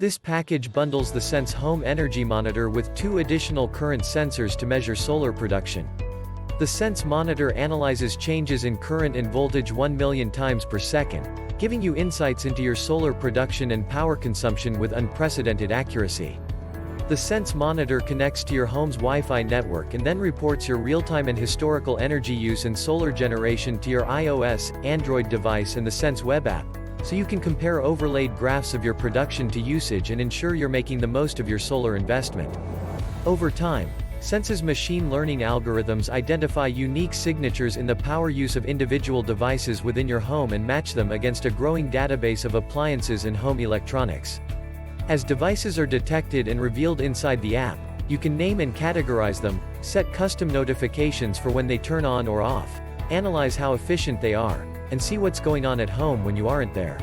This package bundles the Sense Home Energy Monitor with 2 additional current sensors to measure solar production. The Sense Monitor analyzes changes in current and voltage 1 million times per second, giving you insights into your solar production and power consumption with unprecedented accuracy. The Sense Monitor connects to your home's Wi-Fi network and then reports your real-time and historical energy use and solar generation to your iOS, Android device and the Sense web app, so you can compare overlaid graphs of your production to usage and ensure you're making the most of your solar investment. Over time, Sense's machine learning algorithms identify unique signatures in the power use of individual devices within your home and match them against a growing database of appliances and home electronics. As devices are detected and revealed inside the app, you can name and categorize them, set custom notifications for when they turn on or off, analyze how efficient they are, and see what's going on at home when you aren't there.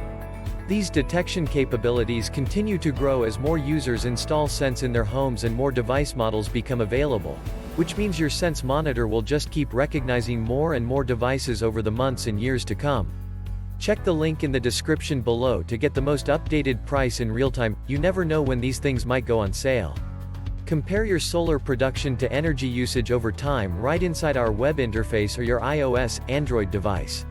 These detection capabilities continue to grow as more users install Sense in their homes and more device models become available, which means your Sense monitor will just keep recognizing more and more devices over the months and years to come. Check the link in the description below to get the most updated price in real time. You never know when these things might go on sale. Compare your solar production to energy usage over time right inside our web interface or your iOS, Android device.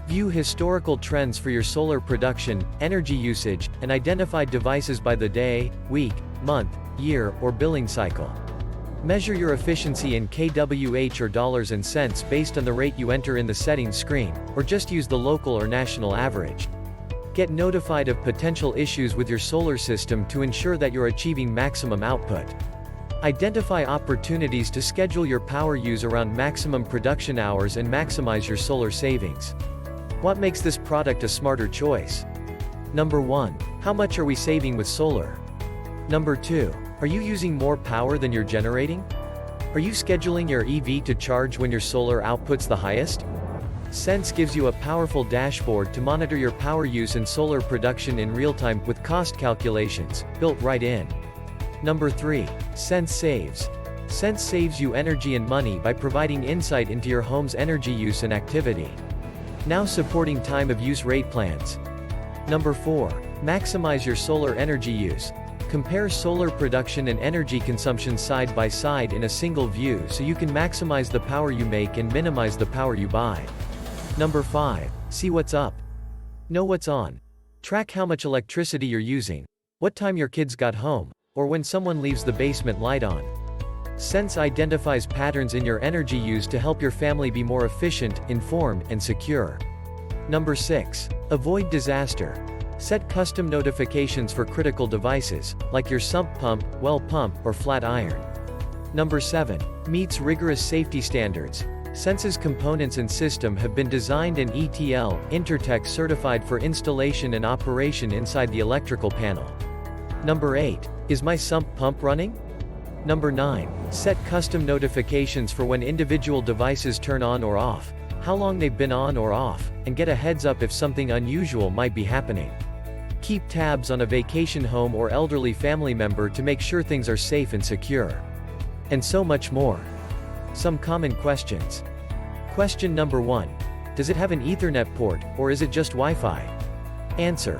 View historical trends for your solar production, energy usage, and identify devices by the day, week, month, year, or billing cycle. Measure your efficiency in kWh or dollars and cents based on the rate you enter in the settings screen, or just use the local or national average. Get notified of potential issues with your solar system to ensure that you're achieving maximum output. Identify opportunities to schedule your power use around maximum production hours and maximize your solar savings. What makes this product a smarter choice? Number 1. How much are we saving with solar? Number 2. Are you using more power than you're generating? Are you scheduling your EV to charge when your solar output's the highest? Sense gives you a powerful dashboard to monitor your power use and solar production in real time with cost calculations built right in. Number 3. Sense saves. Sense saves you energy and money by providing insight into your home's energy use and activity. Now supporting time of use rate plans. Number 4. Maximize your solar energy use. Compare solar production and energy consumption side by side in a single view so you can maximize the power you make and minimize the power you buy. Number 5. See what's up. Know what's on. Track how much electricity you're using, what time your kids got home, or when someone leaves the basement light on. Sense identifies patterns in your energy use to help your family be more efficient, informed, and secure. Number 6. Avoid disaster. Set custom notifications for critical devices, like your sump pump, well pump, or flat iron. Number 7. Meets rigorous safety standards. Sense's components and system have been designed and ETL, Intertech certified for installation and operation inside the electrical panel. Number 8. Is my sump pump running? Number 9. Set custom notifications for when individual devices turn on or off, how long they've been on or off, and get a heads up if something unusual might be happening. Keep tabs on a vacation home or elderly family member to make sure things are safe and secure. And so much more. Some common questions. Question number 1. Does it have an Ethernet port, or is it just Wi-Fi? Answer.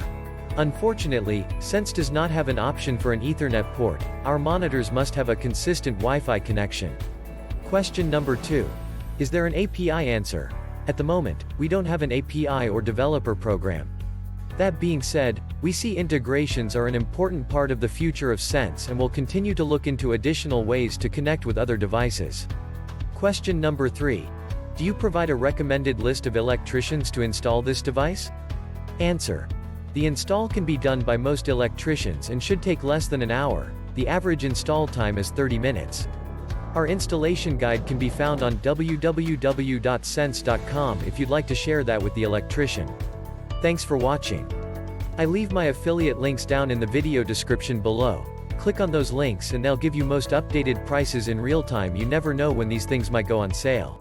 Unfortunately, Sense does not have an option for an Ethernet port. Our monitors must have a consistent Wi-Fi connection. Question number 2. Is there an API? Answer. At the moment, we don't have an API or developer program. That being said, we see integrations are an important part of the future of Sense and will continue to look into additional ways to connect with other devices. Question number 3. Do you provide a recommended list of electricians to install this device? Answer. The install can be done by most electricians and should take less than an hour. The average install time is 30 minutes. Our installation guide can be found on www.sense.com if you'd like to share that with the electrician. Thanks for watching. I leave my affiliate links down in the video description below. Click on those links and they'll give you most updated prices in real time. You never know when these things might go on sale.